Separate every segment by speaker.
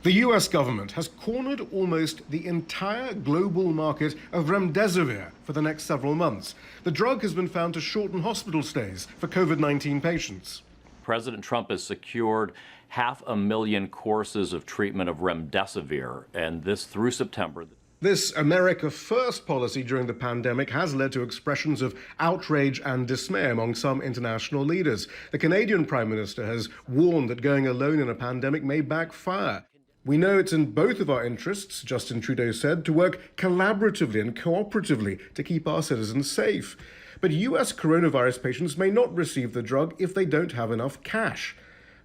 Speaker 1: The US government has cornered almost the entire global market of remdesivir for the next several months. The drug has been found to shorten hospital stays for COVID-19 patients.
Speaker 2: President Trump has secured 500,000 courses of treatment of remdesivir, and this through September.
Speaker 1: This America First policy during the pandemic has led to expressions of outrage and dismay among some international leaders. The Canadian Prime Minister has warned that going alone in a pandemic may backfire. We know it's in both of our interests, Justin Trudeau said, to work collaboratively and cooperatively to keep our citizens safe. But US coronavirus patients may not receive the drug if they don't have enough cash.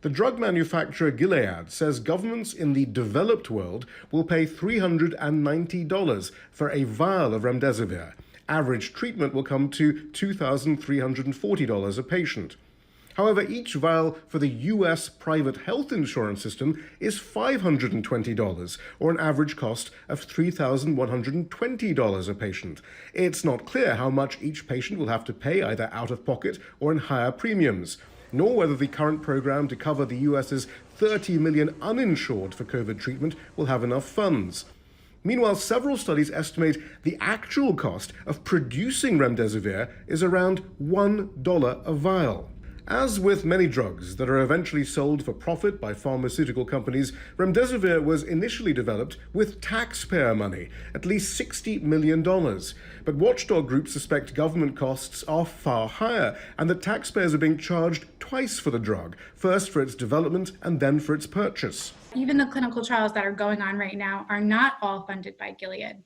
Speaker 1: The drug manufacturer Gilead says governments in the developed world will pay $390 for a vial of remdesivir. Average treatment will come to $2,340 a patient. However, each vial for the US private health insurance system is $520, or an average cost of $3,120 a patient. It's not clear how much each patient will have to pay either out of pocket or in higher premiums, nor whether the current program to cover the US's 30 million uninsured for COVID treatment will have enough funds. Meanwhile, several studies estimate the actual cost of producing remdesivir is around $1 a vial. As with many drugs that are eventually sold for profit by pharmaceutical companies, remdesivir was initially developed with taxpayer money, at least $60 million. But watchdog groups suspect government costs are far higher and that taxpayers are being charged twice for the drug, first for its development and then for its purchase.
Speaker 3: Even the clinical trials that are going on right now are not all funded by Gilead.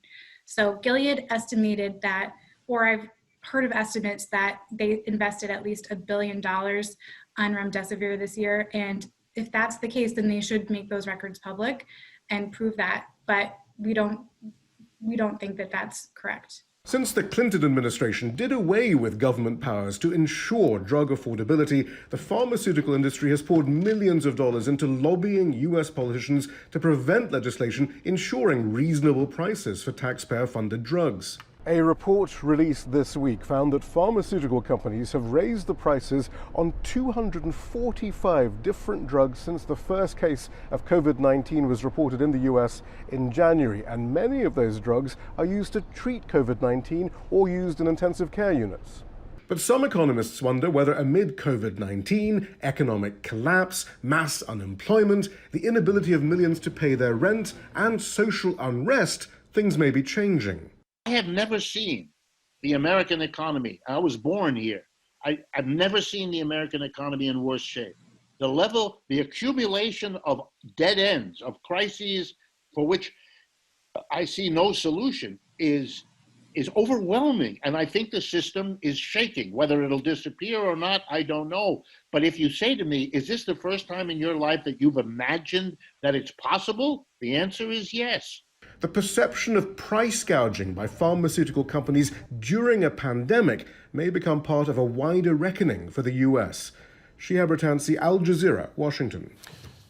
Speaker 3: So Gilead estimated that, or I've heard of estimates that they invested at least $1 billion on remdesivir this year. And if that's the case, then they should make those records public and prove that. But we don't think that that's correct.
Speaker 1: Since the Clinton administration did away with government powers to ensure drug affordability, the pharmaceutical industry has poured millions of dollars into lobbying US politicians to prevent legislation ensuring reasonable prices for taxpayer-funded drugs. A report released this week found that pharmaceutical companies have raised the prices on 245 different drugs since the first case of COVID-19 was reported in the US in January, and many of those drugs are used to treat COVID-19 or used in intensive care units. But some economists wonder whether amid COVID-19, economic collapse, mass unemployment, the inability of millions to pay their rent, and social unrest, things may be changing.
Speaker 4: I have never seen the American economy. I was born here. I've never seen the American economy in worse shape. The level, the accumulation of dead ends, of crises for which I see no solution is overwhelming. And I think the system is shaking. Whether it'll disappear or not, I don't know. But if you say to me, is this the first time in your life that you've imagined that it's possible? The answer is yes.
Speaker 1: The perception of price gouging by pharmaceutical companies during a pandemic may become part of a wider reckoning for the US. Shihab, Rattansi, Jazeera, Washington.